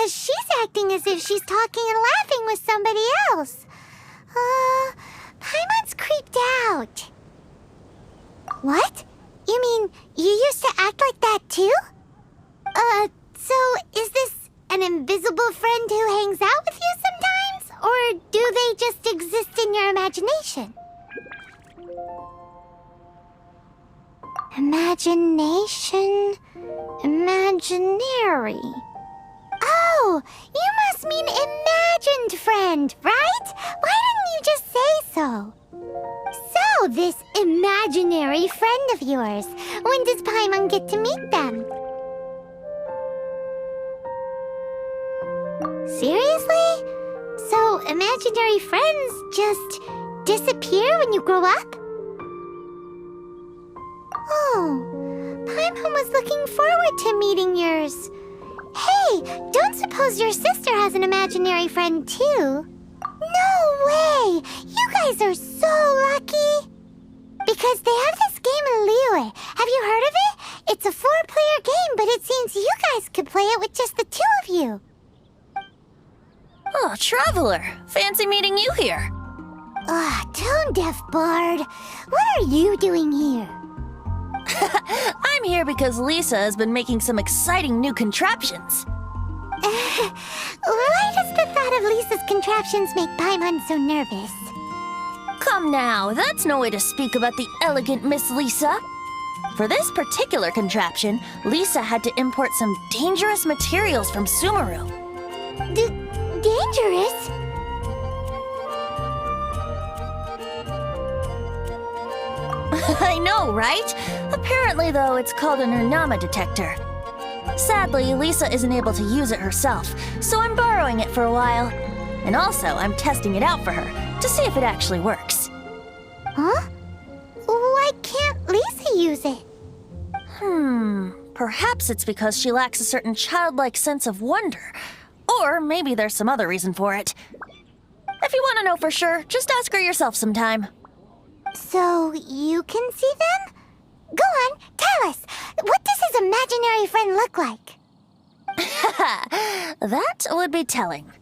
because she's acting as if she's talking and laughing with somebody else. Paimon's creeped out. What? You mean you used to act like that too? So is this an invisible friend who hangs out with you sometimes? Or do they just exist in your imagination? Imagination... imaginary... Oh, you must mean imagined friend, right? Why didn't you just say so? So, this imaginary friend of yours, when does Paimon get to meet them? Seriously? So, imaginary friends just disappear when you grow up? Oh, Paimon was looking forward to meeting yours. Hey, don't suppose your sister has an imaginary friend too? No way! You guys are so lucky! Because they have this game in Liyue. Have you heard of it? It's a 4-player game, but it seems you guys could play it with just the 2 of you. Oh, Traveler! Fancy meeting you here. Tone-deaf bard. What are you doing here? I'm here because Lisa has been making some exciting new contraptions. Why does the thought of Lisa's contraptions make Paimon so nervous? Come now, that's no way to speak about the elegant Miss Lisa. For this particular contraption, Lisa had to import some dangerous materials from Sumeru. Dangerous? I know, right? Apparently, though, it's called an Urnama detector. Sadly, Lisa isn't able to use it herself, so I'm borrowing it for a while. And also, I'm testing it out for her, to see if it actually works. Huh? Why can't Lisa use it? Perhaps it's because she lacks a certain childlike sense of wonder. Or maybe there's some other reason for it. If you want to know for sure, just ask her yourself sometime. So, you can see them? Go on, tell us. What does his imaginary friend look like? That would be telling.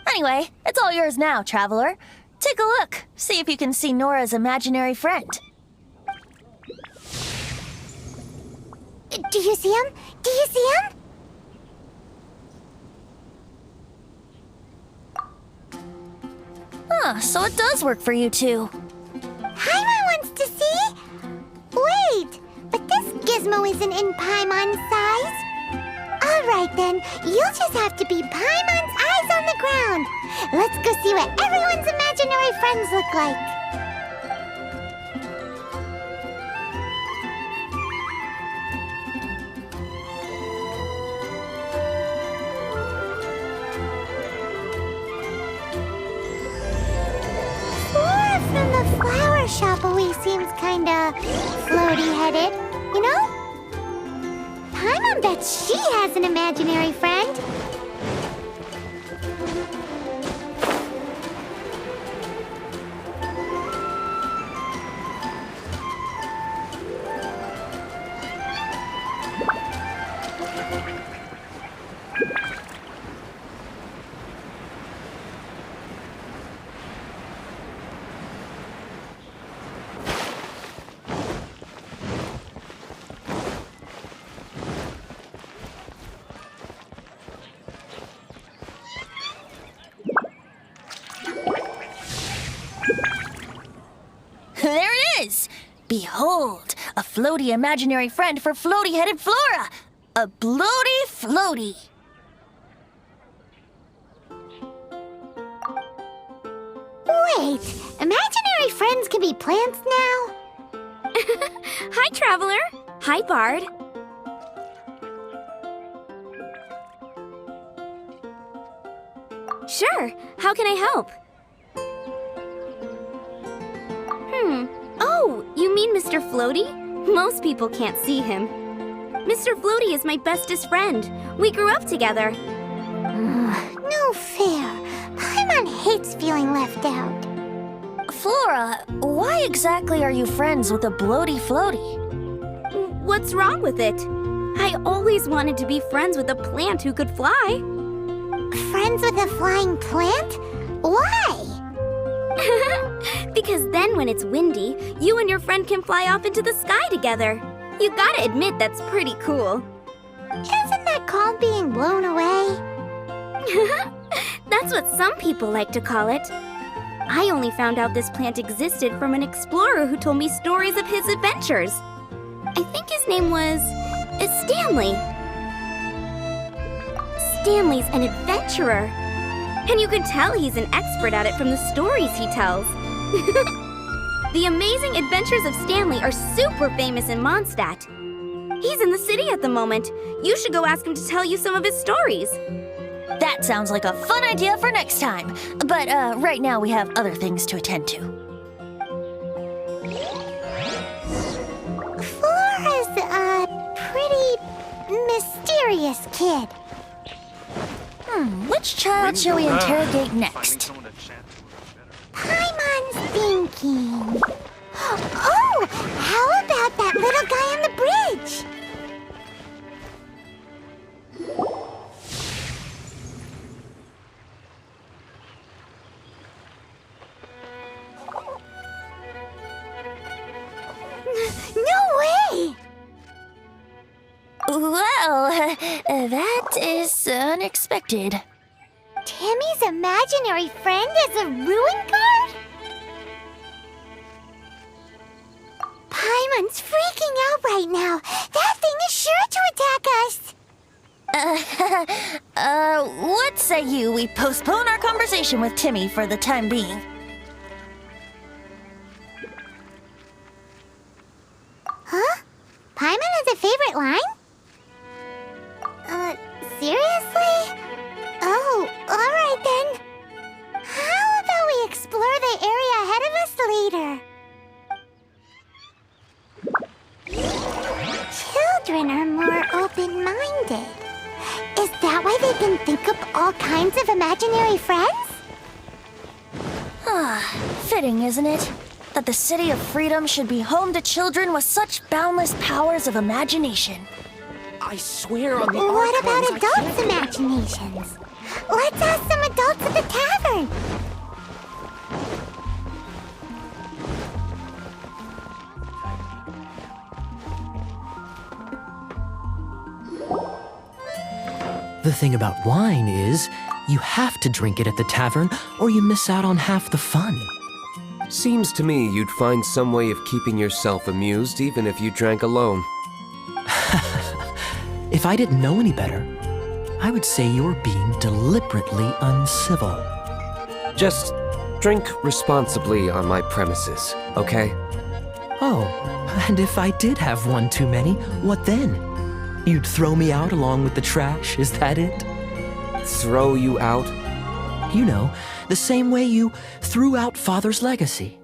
Anyway, it's all yours now, Traveler. Take a look. See if you can see Nora's imaginary friend. Do you see him? Do you see him? So it does work for you two. Paimon wants to see? Wait, but this gizmo isn't in Paimon's size. Alright then, you'll just have to be Paimon's eyes on the ground. Let's go see what everyone's imaginary friends look like. From the flower shop always seems kinda floaty-headed, you know? Paimon bets she has an imaginary friend. There it is! Behold, a floaty imaginary friend for floaty-headed Flora! A bloaty floaty! Wait, imaginary friends can be plants now? Hi, Traveler. Hi, Bard. Sure. How can I help? Oh, you mean Mr. Floaty? Most people can't see him. Mr. Floaty is my bestest friend. We grew up together. No fair. Paimon hates feeling left out. Flora, why exactly are you friends with a bloaty floaty? What's wrong with it? I always wanted to be friends with a plant who could fly. Friends with a flying plant? Why? Because then when it's windy, you and your friend can fly off into the sky together. You gotta admit that's pretty cool. Isn't that called being blown away? That's what some people like to call it. I only found out this plant existed from an explorer who told me stories of his adventures. I think his name was Stanley. Stanley's an adventurer. And you can tell he's an expert at it from the stories he tells. The amazing adventures of Stanley are super famous in Mondstadt. He's in the city at the moment. You should go ask him to tell you some of his stories. That sounds like a fun idea for next time. But right now we have other things to attend to. Flora's a pretty mysterious kid. Which child shall we interrogate next? Paimon's thinking. Oh, how about that little guy on the bridge? No way! Well, that is unexpected. Timmy's imaginary friend is a ruin guard? Paimon's freaking out right now. That thing is sure to attack us. What say you we postpone our conversation with Timmy for the time being? Huh? Paimon has a favorite line? Seriously? Oh, alright then. How about we explore the area ahead of us later? Children are more open-minded. Is that why they can think up all kinds of imaginary friends? Fitting, isn't it? That the City of Freedom should be home to children with such boundless powers of imagination. I swear on the What archives, about adults' imaginations? Let's ask some adults at the tavern. The thing about wine is, you have to drink it at the tavern or you miss out on half the fun. Seems to me you'd find some way of keeping yourself amused even if you drank alone. If I didn't know any better, I would say you're being deliberately uncivil. Just drink responsibly on my premises, okay? Oh, and if I did have one too many, what then? You'd throw me out along with the trash, is that it? Throw you out? You know, the same way you threw out Father's legacy.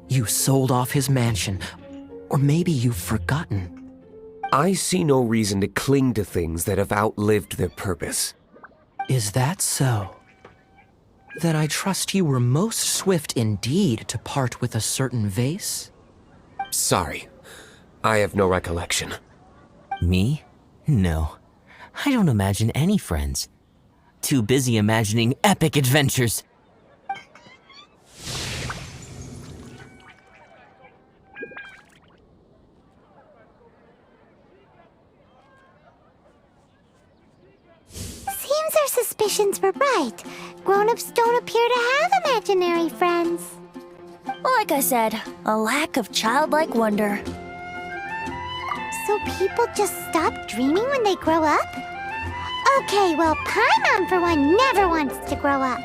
You sold off his mansion, or maybe you've forgotten. I see no reason to cling to things that have outlived their purpose. Is that so? Then I trust you were most swift indeed to part with a certain vase? Sorry, I have no recollection. Me? No. I don't imagine any friends. Too busy imagining epic adventures. Seems our suspicions were right. Grown-ups don't appear to have imaginary friends. Like I said, a lack of childlike wonder. So people just stop dreaming when they grow up? Okay, well, Paimon, for one, never wants to grow up.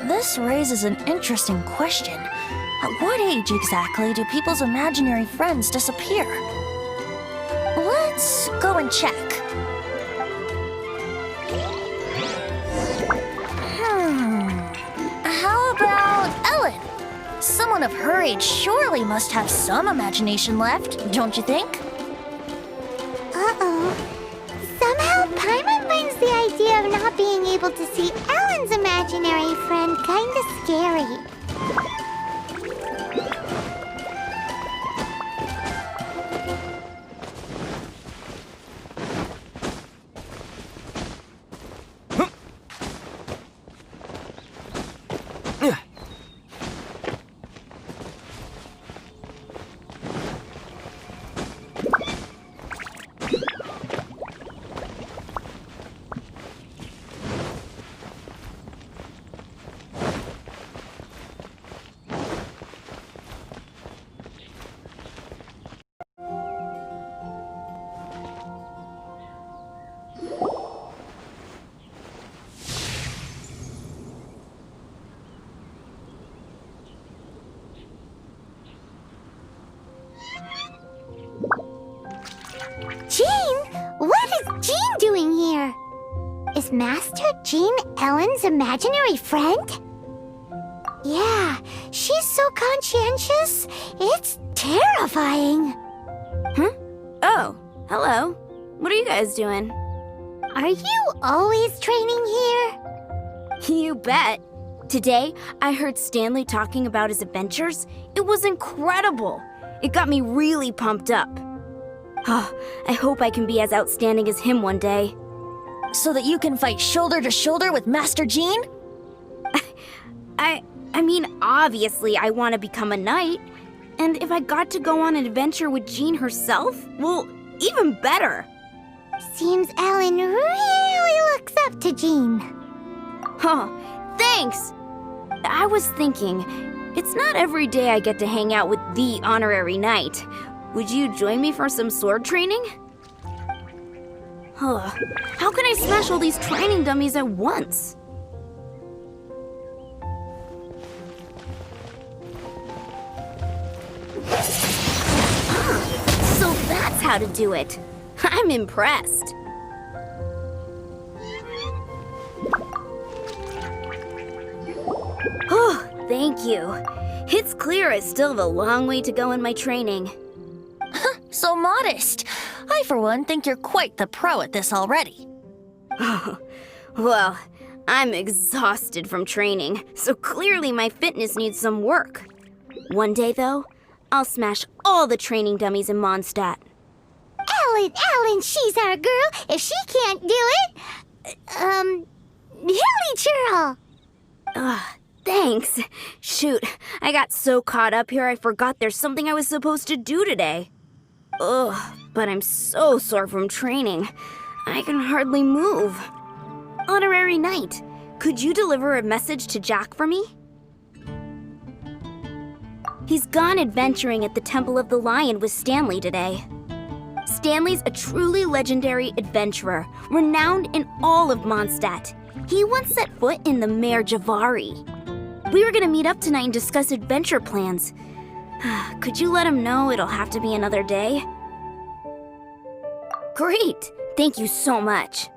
This raises an interesting question. At what age exactly do people's imaginary friends disappear? Let's go and check. How about Ellen? Someone of her age surely must have some imagination left, don't you think? Uh-oh. Somehow, Paimon finds the idea of not being able to see Ellen's imaginary friend kinda scary. Master Jean Ellen's imaginary friend? Yeah, she's so conscientious, it's terrifying. Oh, hello. What are you guys doing? Are you always training here? You bet. Today, I heard Stanley talking about his adventures. It was incredible. It got me really pumped up. Oh, I hope I can be as outstanding as him one day. So that you can fight shoulder to shoulder with Master Jean? I mean, obviously I want to become a knight. And if I got to go on an adventure with Jean herself, well, even better. Seems Ellen really looks up to Jean. Oh, thanks! I was thinking, it's not every day I get to hang out with the honorary knight. Would you join me for some sword training? How can I smash all these training dummies at once? So that's how to do it. I'm impressed. Oh, thank you. It's clear I still have a long way to go in my training. So modest. I, for one, think you're quite the pro at this already. Well, I'm exhausted from training, so clearly my fitness needs some work. One day, though, I'll smash all the training dummies in Mondstadt. Ellen, she's our girl. If she can't do it, Hilly Churl. Thanks. Shoot, I got so caught up here I forgot there's something I was supposed to do today. Ugh, but I'm so sore from training. I can hardly move. Honorary Knight, could you deliver a message to Jack for me? He's gone adventuring at the Temple of the Lion with Stanley today. Stanley's a truly legendary adventurer, renowned in all of Mondstadt. He once set foot in the Mare Javari. We were gonna meet up tonight and discuss adventure plans. Could you let him know it'll have to be another day? Great! Thank you so much.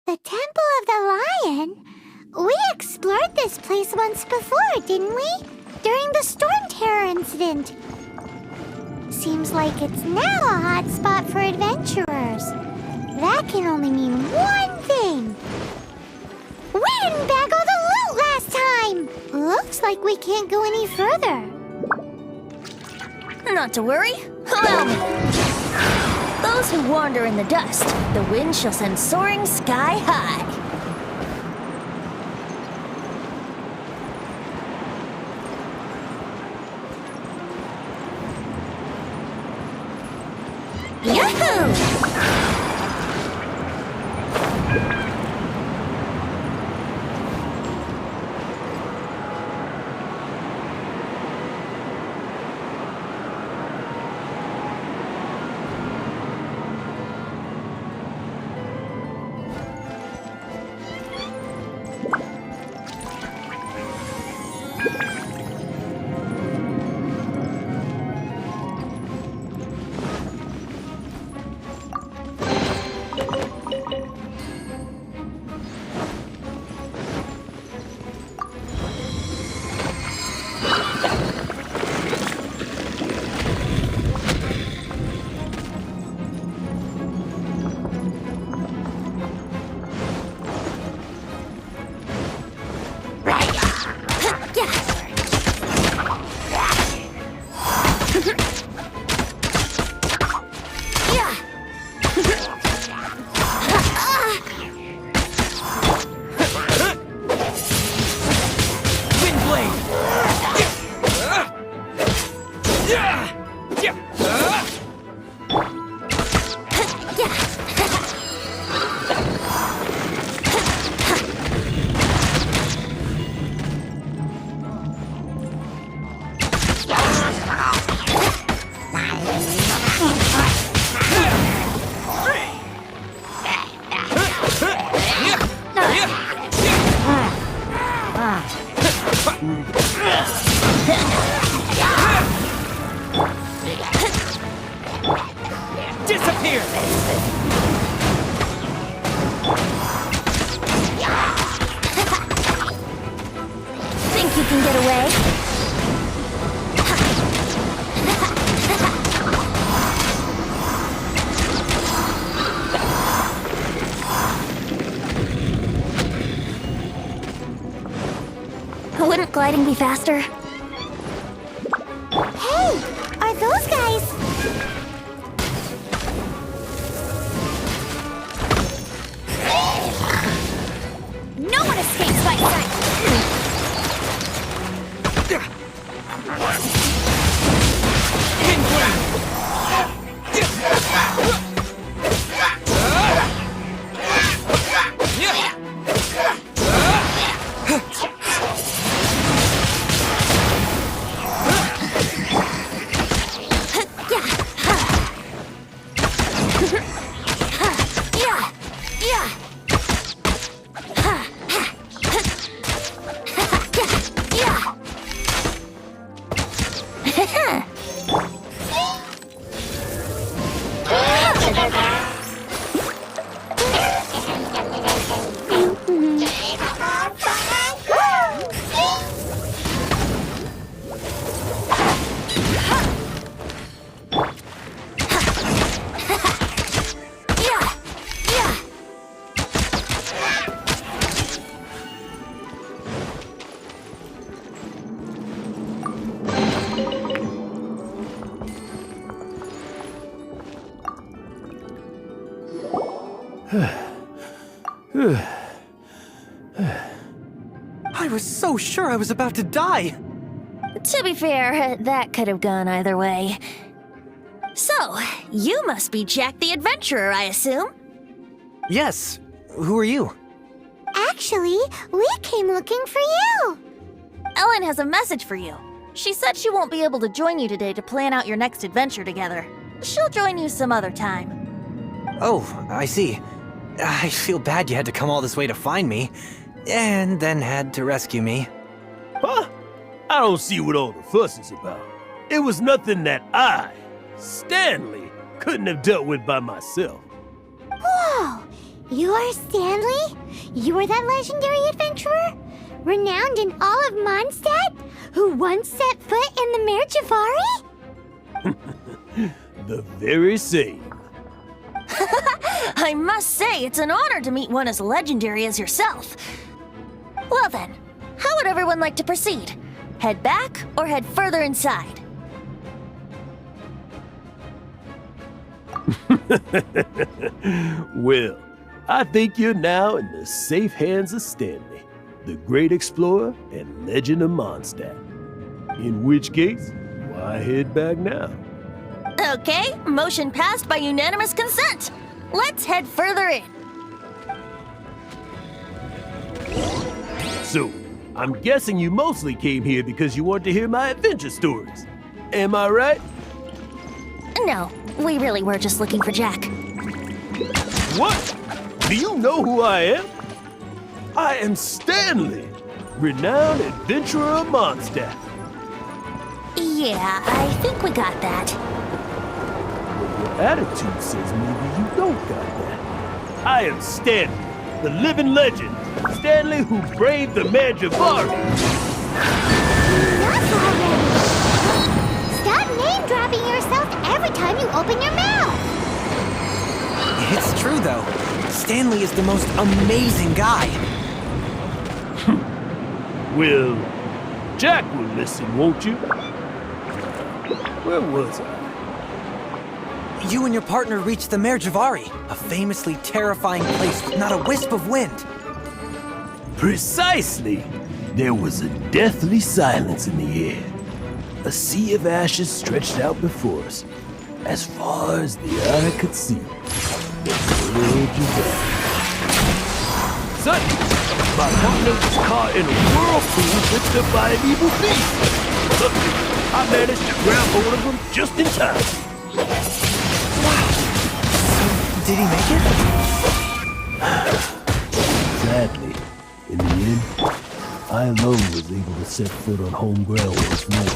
The Temple of the Lion? We explored this place once before, didn't we? During the Storm Terror incident. Seems like it's now a hot spot for adventurers. That can only mean one thing. We didn't bag all the loot last time! Looks like we can't go any further. Not to worry. Allow me. Those who wander in the dust, the wind shall send soaring sky high. Yahoo! Disappear! Think you can get away? Wouldn't gliding be faster? Hey, are those guys? No one escapes my sight! I was so sure I was about to die! To be fair, that could have gone either way. So, you must be Jack the Adventurer, I assume? Yes. Who are you? Actually, we came looking for you. Ellen has a message for you. She said she won't be able to join you today to plan out your next adventure together. She'll join you some other time. Oh, I see. I feel bad you had to come all this way to find me, and then had to rescue me. Huh? I don't see what all the fuss is about. It was nothing that I, Stanley, couldn't have dealt with by myself. Whoa! You are Stanley? You are that legendary adventurer? Renowned in all of Mondstadt? Who once set foot in the Mare Jafari? The very same. I must say, it's an honor to meet one as legendary as yourself. Well then, how would everyone like to proceed? Head back or head further inside? Well, I think you're now in the safe hands of Stanley, the great explorer and legend of Mondstadt. In which case, why head back now? Okay, motion passed by unanimous consent. Let's head further in. So, I'm guessing you mostly came here because you want to hear my adventure stories. Am I right? No, we really were just looking for Jack. What? Do you know who I am? I am Stanley, renowned adventurer of Mondstadt. Yeah, I think we got that. Your attitude says maybe you don't got that. I am Stanley, the living legend. Stanley who braved the Magivari. Enough already! Stop name-dropping yourself every time you open your mouth! It's true, though. Stanley is the most amazing guy. Well, Jack will listen, won't you? Where was I? You and your partner reached the Magivari, a famously terrifying place with not a wisp of wind. Precisely! There was a deathly silence in the air. A sea of ashes stretched out before us, as far as the eye could see. The verge of death. Suddenly, my partner was caught in a whirlpool whipped up by an evil beast. Luckily, I managed to grab hold of him just in time. Did he make it? Sadly, in the end, I alone was able to set foot on home ground once more.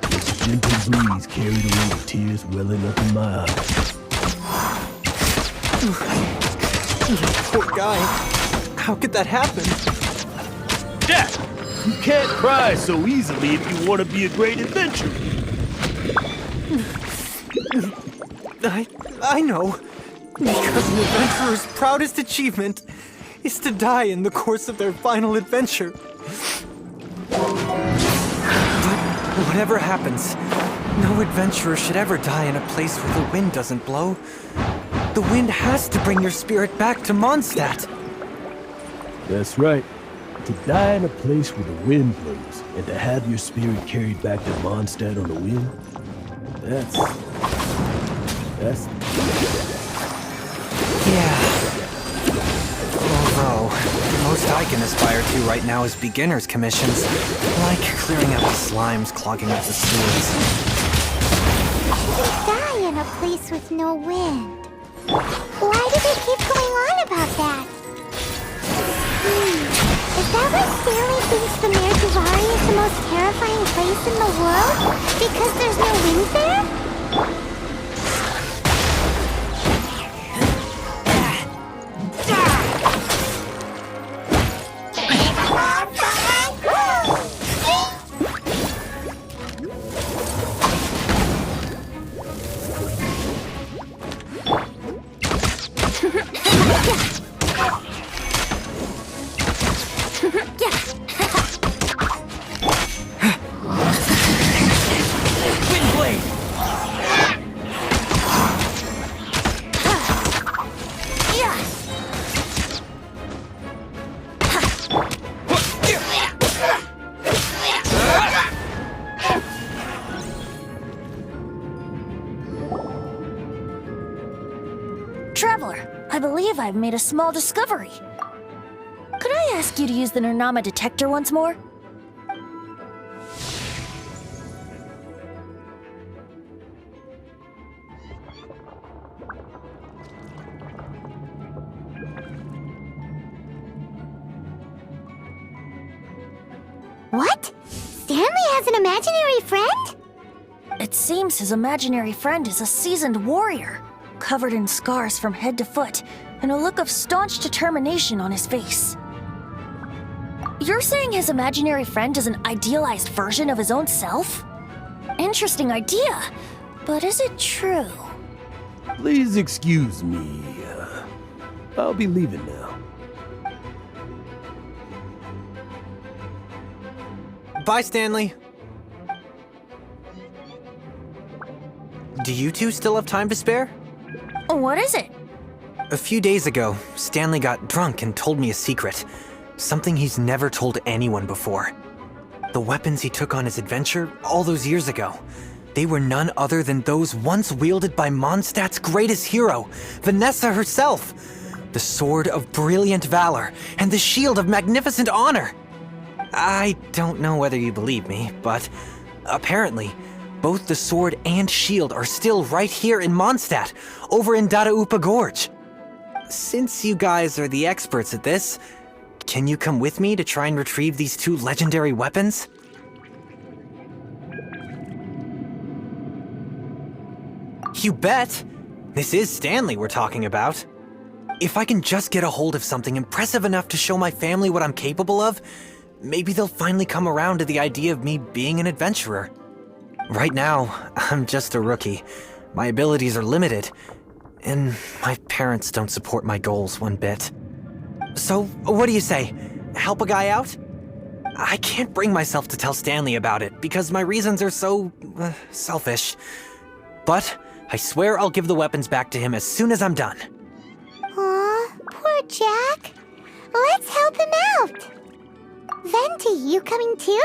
This gentle breeze carried away the tears welling up in my eyes. Poor guy. How could that happen? Jack, you can't cry so easily if you want to be a great adventurer. I know. Because an adventurer's proudest achievement is to die in the course of their final adventure. But whatever happens, no adventurer should ever die in a place where the wind doesn't blow. The wind has to bring your spirit back to Mondstadt. That's right. To die in a place where the wind blows, and to have your spirit carried back to Mondstadt on the wind, that's... Yeah. Although, most I can aspire to right now is beginner's commissions, like clearing out the slimes clogging up the sewers. To die in a place with no wind. Why do they keep going on about that? Is that why Stanley thinks the Magivari is the most terrifying place in the world? Because there's no wind there? Traveler, I believe I've made a small discovery. Could I ask you to use the Nernama detector once more? What? Stanley has an imaginary friend? It seems his imaginary friend is a seasoned warrior, covered in scars from head to foot, and a look of staunch determination on his face. You're saying his imaginary friend is an idealized version of his own self? Interesting idea, but is it true? Please excuse me. I'll be leaving now. Bye, Stanley. Do you two still have time to spare? What is it? A few days ago, Stanley got drunk and told me a secret. Something he's never told anyone before. The weapons he took on his adventure all those years ago. They were none other than those once wielded by Mondstadt's greatest hero, Vanessa herself. The sword of brilliant valor and the shield of magnificent honor. I don't know whether you believe me, but apparently, both the sword and shield are still right here in Mondstadt, over in Dadaupa Gorge. Since you guys are the experts at this, can you come with me to try and retrieve these two legendary weapons? You bet! This is Stanley we're talking about. If I can just get a hold of something impressive enough to show my family what I'm capable of, maybe they'll finally come around to the idea of me being an adventurer. Right now, I'm just a rookie. My abilities are limited, and my parents don't support my goals one bit. So, what do you say? Help a guy out? I can't bring myself to tell Stanley about it because my reasons are so selfish. But I swear I'll give the weapons back to him as soon as I'm done. Aw, poor Jack. Let's help him out. Venti, you coming too?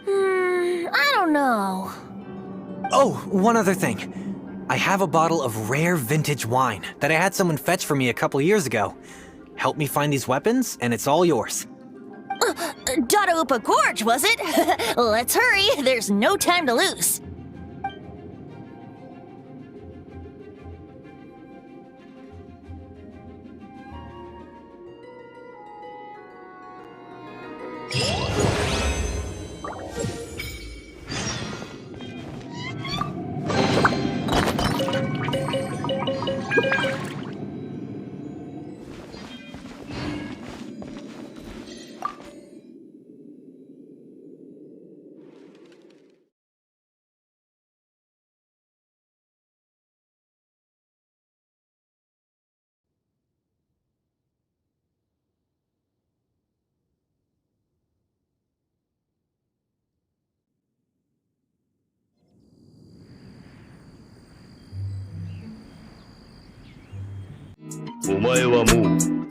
I don't know. Oh, one other thing. I have a bottle of rare vintage wine that I had someone fetch for me a couple years ago. Help me find these weapons, and it's all yours. Dadaupa Gorge, was it? Let's hurry, there's no time to lose. "お前はもう